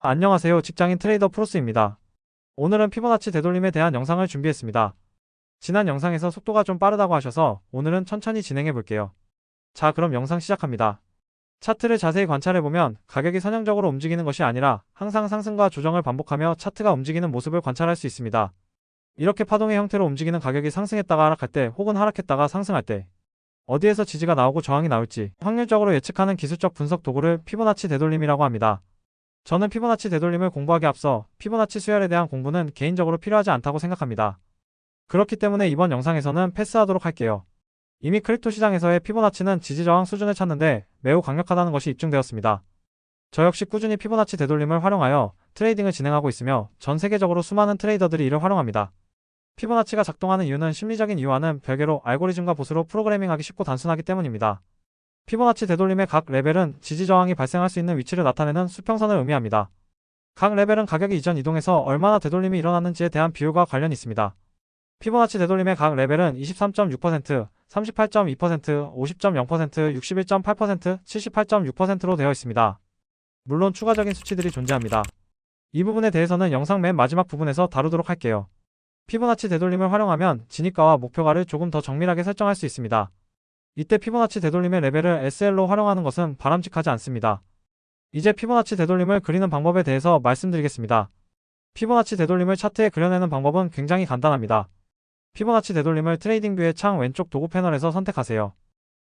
안녕하세요. 직장인 트레이더 프로스입니다. 오늘은 피보나치 되돌림에 대한 영상을 준비했습니다. 지난 영상에서 속도가 좀 빠르다고 하셔서 오늘은 천천히 진행해 볼게요. 자, 그럼 영상 시작합니다. 차트를 자세히 관찰해보면 가격이 선형적으로 움직이는 것이 아니라 항상 상승과 조정을 반복하며 차트가 움직이는 모습을 관찰할 수 있습니다. 이렇게 파동의 형태로 움직이는 가격이 상승했다가 하락할 때 혹은 하락했다가 상승할 때 어디에서 지지가 나오고 저항이 나올지 확률적으로 예측하는 기술적 분석 도구를 피보나치 되돌림이라고 합니다. 저는 피보나치 되돌림을 공부하기 앞서 피보나치 수열에 대한 공부는 개인적으로 필요하지 않다고 생각합니다. 그렇기 때문에 이번 영상에서는 패스하도록 할게요. 이미 크립토 시장에서의 피보나치는 지지저항 수준을 찾는데 매우 강력하다는 것이 입증되었습니다. 저 역시 꾸준히 피보나치 되돌림을 활용하여 트레이딩을 진행하고 있으며 전 세계적으로 수많은 트레이더들이 이를 활용합니다. 피보나치가 작동하는 이유는 심리적인 이유와는 별개로 알고리즘과 봇으로 프로그래밍하기 쉽고 단순하기 때문입니다. 피보나치 되돌림의 각 레벨은 지지저항이 발생할 수 있는 위치를 나타내는 수평선을 의미합니다. 각 레벨은 가격이 이전 이동에서 얼마나 되돌림이 일어났는지에 대한 비율과 관련이 있습니다. 피보나치 되돌림의 각 레벨은 23.6%, 38.2%, 50.0%, 61.8%, 78.6%로 되어 있습니다. 물론 추가적인 수치들이 존재합니다. 이 부분에 대해서는 영상 맨 마지막 부분에서 다루도록 할게요. 피보나치 되돌림을 활용하면 진입가와 목표가를 조금 더 정밀하게 설정할 수 있습니다. 이때 피보나치 되돌림의 레벨을 SL로 활용하는 것은 바람직하지 않습니다. 이제 피보나치 되돌림을 그리는 방법에 대해서 말씀드리겠습니다. 피보나치 되돌림을 차트에 그려내는 방법은 굉장히 간단합니다. 피보나치 되돌림을 트레이딩뷰의 창 왼쪽 도구 패널에서 선택하세요.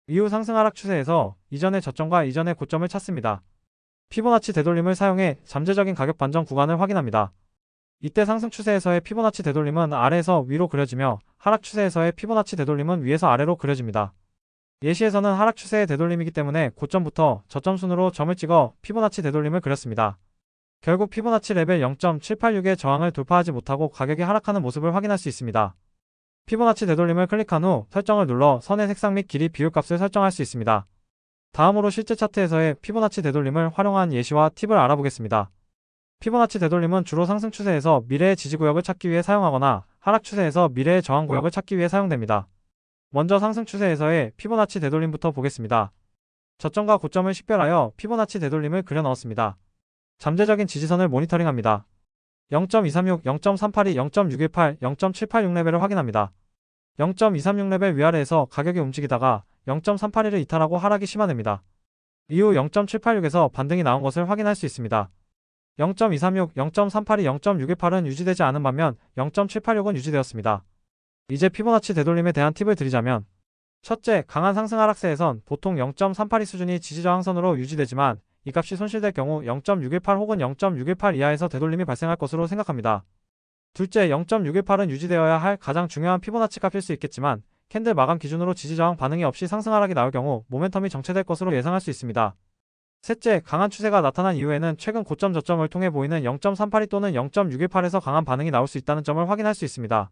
이후 상승 하락 추세에서 이전의 저점과 이전의 고점을 찾습니다. 피보나치 되돌림을 사용해 잠재적인 가격 반전 구간을 확인합니다. 이때 상승 추세에서의 피보나치 되돌림은 아래에서 위로 그려지며 하락 추세에서의 피보나치 되돌림은 위에서 아래로 그려집니다. 예시에서는 하락 추세의 되돌림이기 때문에 고점부터 저점 순으로 점을 찍어 피보나치 되돌림을 그렸습니다. 결국 피보나치 레벨 0.786의 저항을 돌파하지 못하고 가격이 하락하는 모습을 확인할 수 있습니다. 피보나치 되돌림을 클릭한 후 설정을 눌러 선의 색상 및 길이 비율값을 설정할 수 있습니다. 다음으로 실제 차트에서의 피보나치 되돌림을 활용한 예시와 팁을 알아보겠습니다. 피보나치 되돌림은 주로 상승 추세에서 미래의 지지구역을 찾기 위해 사용하거나 하락 추세에서 미래의 저항구역을 찾기 위해 사용됩니다. 먼저 상승 추세에서의 피보나치 되돌림부터 보겠습니다. 저점과 고점을 식별하여 피보나치 되돌림을 그려 넣었습니다. 잠재적인 지지선을 모니터링합니다. 0.236, 0.382, 0.618, 0.786 레벨을 확인합니다. 0.236 레벨 위아래에서 가격이 움직이다가 0.381을 이탈하고 하락이 심화됩니다. 이후 0.786에서 반등이 나온 것을 확인할 수 있습니다. 0.236, 0.382, 0.618은 유지되지 않은 반면 0.786은 유지되었습니다. 이제 피보나치 되돌림에 대한 팁을 드리자면 첫째, 강한 상승 하락세에선 보통 0.382 수준이 지지저항선으로 유지되지만 이 값이 손실될 경우 0.618 혹은 0.618 이하에서 되돌림이 발생할 것으로 생각합니다. 둘째, 0.618은 유지되어야 할 가장 중요한 피보나치 값일 수 있겠지만 캔들 마감 기준으로 지지저항 반응이 없이 상승 하락이 나올 경우 모멘텀이 정체될 것으로 예상할 수 있습니다. 셋째, 강한 추세가 나타난 이후에는 최근 고점 저점을 통해 보이는 0.382 또는 0.618에서 강한 반응이 나올 수 있다는 점을 확인할 수 있습니다.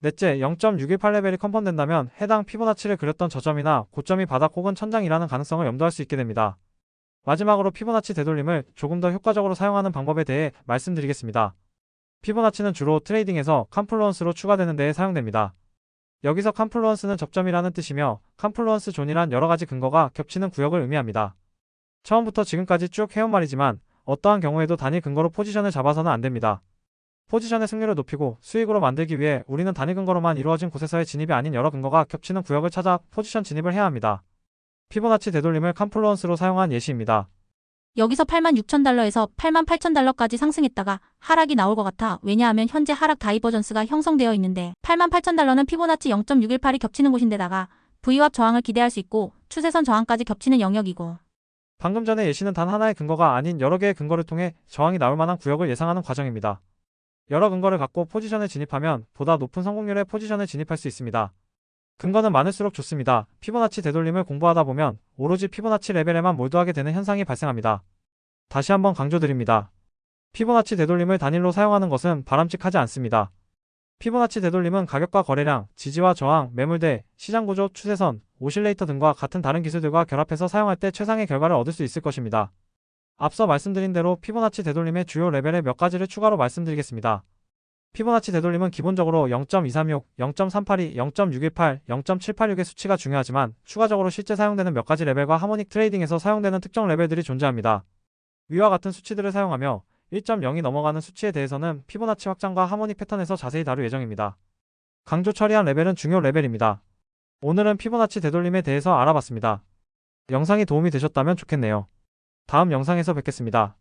넷째, 0.618 레벨이 컨펌된다면 해당 피보나치를 그렸던 저점이나 고점이 바닥 혹은 천장이라는 가능성을 염두할 수 있게 됩니다. 마지막으로 피보나치 되돌림을 조금 더 효과적으로 사용하는 방법에 대해 말씀드리겠습니다. 피보나치는 주로 트레이딩에서 컴플루언스로 추가되는 데에 사용됩니다. 여기서 컴플루언스는 접점이라는 뜻이며 컴플루언스 존이란 여러가지 근거가 겹치는 구역을 의미합니다. 처음부터 지금까지 쭉 해온 말이지만 어떠한 경우에도 단일 근거로 포지션을 잡아서는 안됩니다. 포지션의 승률을 높이고 수익으로 만들기 위해 우리는 단일 근거로만 이루어진 곳에서의 진입이 아닌 여러 근거가 겹치는 구역을 찾아 포지션 진입을 해야 합니다. 피보나치 되돌림을 컴플루언스로 사용한 예시입니다. 여기서 86,000달러에서 88,000달러까지 상승했다가 하락이 나올 것 같아. 왜냐하면 현재 하락 다이버전스가 형성되어 있는데 88,000달러는 피보나치 0.618이 겹치는 곳인데다가 V와 저항을 기대할 수 있고 추세선 저항까지 겹치는 영역이고 방금 전의 예시는 단 하나의 근거가 아닌 여러 개의 근거를 통해 저항이 나올 만한 구역을 예상하는 과정입니다. 여러 근거를 갖고 포지션에 진입하면 보다 높은 성공률의 포지션에 진입할 수 있습니다. 근거는 많을수록 좋습니다. 피보나치 되돌림을 공부하다 보면 오로지 피보나치 레벨에만 몰두하게 되는 현상이 발생합니다. 다시 한번 강조드립니다. 피보나치 되돌림을 단일로 사용하는 것은 바람직하지 않습니다. 피보나치 되돌림은 가격과 거래량, 지지와 저항, 매물대, 시장구조, 추세선, 오실레이터 등과 같은 다른 기술들과 결합해서 사용할 때 최상의 결과를 얻을 수 있을 것입니다. 앞서 말씀드린 대로 피보나치 되돌림의 주요 레벨의 몇 가지를 추가로 말씀드리겠습니다. 피보나치 되돌림은 기본적으로 0.236, 0.382, 0.618, 0.786의 수치가 중요하지만 추가적으로 실제 사용되는 몇 가지 레벨과 하모닉 트레이딩에서 사용되는 특정 레벨들이 존재합니다. 위와 같은 수치들을 사용하며 1.0이 넘어가는 수치에 대해서는 피보나치 확장과 하모닉 패턴에서 자세히 다룰 예정입니다. 강조 처리한 레벨은 중요 레벨입니다. 오늘은 피보나치 되돌림에 대해서 알아봤습니다. 영상이 도움이 되셨다면 좋겠네요. 다음 영상에서 뵙겠습니다.